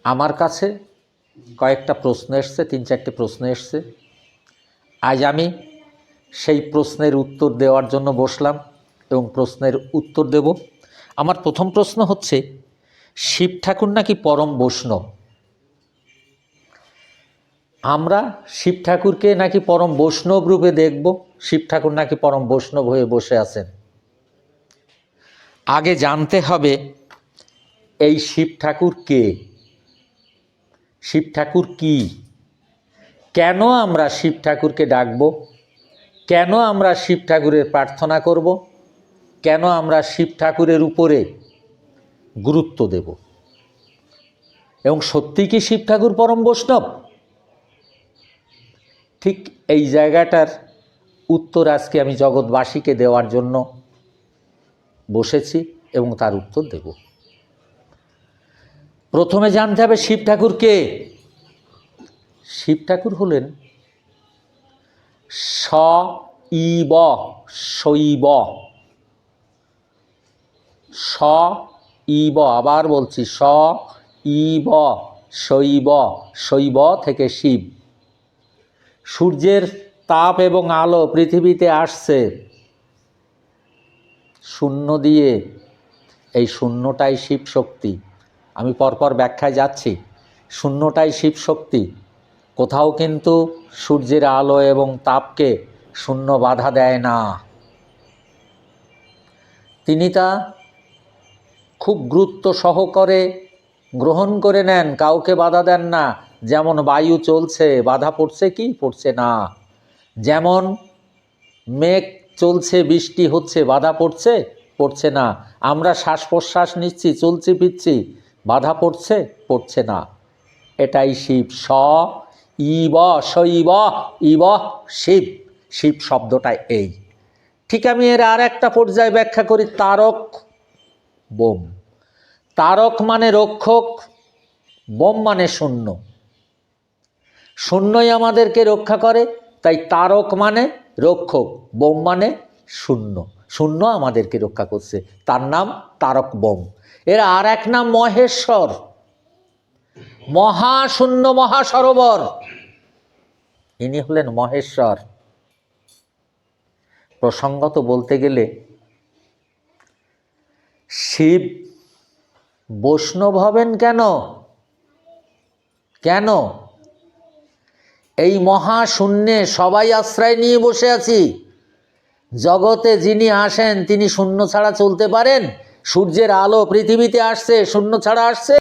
আমার কাছে কয়েকটা প্রশ্ন এসছে, 3-4টে প্রশ্ন এসছে। আজ আমি সেই প্রশ্নের উত্তর দেওয়ার জন্য বসলাম এবং প্রশ্নের উত্তর দেব। আমার প্রথম প্রশ্ন হচ্ছে, শিব ঠাকুর নাকি পরম বৈষ্ণব। আমরা শিব ঠাকুরকে নাকি পরম বৈষ্ণব রূপে দেখব, শিব ঠাকুর নাকি পরম বৈষ্ণব হয়ে বসে আছেন। আগে জানতে হবে এই শিব ঠাকুর কে, শিব ঠাকুর কি, কেন আমরা শিব ঠাকুরকে ডাকব, কেন আমরা শিব ঠাকুরের প্রার্থনা করব, কেন আমরা শিব ঠাকুরের উপরে গুরুত্ব দেব, এবং সত্যি কি শিব ঠাকুর পরম বৈষ্ণব। ঠিক এই জায়গাটার উত্তর আজকে আমি জগৎবাসীকে দেওয়ার জন্য বসেছি এবং তার উত্তর দেব। প্রথমে জানতে হবে শিব ঠাকুর কে। শিব ঠাকুর হলেন স-ই-ব, শৈব, স-ই-ব, আবার বলছি স-ই-ব, শৈব, শৈব থেকে শিব। সূর্যের তাপ এবং আলো পৃথিবীতে আসছে শূন্য দিয়ে, এই শূন্যটাই শিব শক্তি। আমি পরপর ব্যাখ্যায় যাচ্ছি। শূন্যটাই শিব শক্তি। কোথাও কিন্তু সূর্যের আলো এবং তাপকে শূন্য বাধা দেয় না, তিনি তা খুব গুরুত্ব সহকারে গ্রহণ করে নেন, কাউকে বাধা দেন না। যেমন বায়ু চলছে, বাধা পড়ছে কি? পড়ছে না। যেমন মেঘ চলছে, বৃষ্টি হচ্ছে, বাধা পড়ছে? পড়ছে না। আমরা শ্বাস প্রশ্বাস নিচ্ছি, চলছি ফিরছি, বাধা পড়ছে? পড়ছে না। এটাই শিব। স-ই-ব, শৈব, ইব, শিব। শিব শব্দটা এই। ঠিক আমি এর আর একটা পর্যায়ে ব্যাখ্যা করি। তারক বোম। তারক মানে রক্ষক, বোম মানে শূন্য। শূন্যই আমাদেরকে রক্ষা করে, তাই তারক মানে রক্ষক, বোম মানে শূন্য। শূন্য আমাদেরকে রক্ষা করছে, তার নাম তারক বোম। এর আর এক নাম মহেশ্বর, মহাশূন্য, মহাসরোবর। ইনি হলেন মহেশ্বর। প্রসঙ্গত বলতে গেলে শিব বৈষ্ণব হবেন কেন? কেন? এই মহাশূন্যে সবাই আশ্রয় নিয়ে বসে আছি। জগতে যিনি আসেন তিনি শূন্য ছাড়া চলতে পারেন? সূর্যের আলো পৃথিবীতে আসছে, শূন্য ছাড়া আসছে?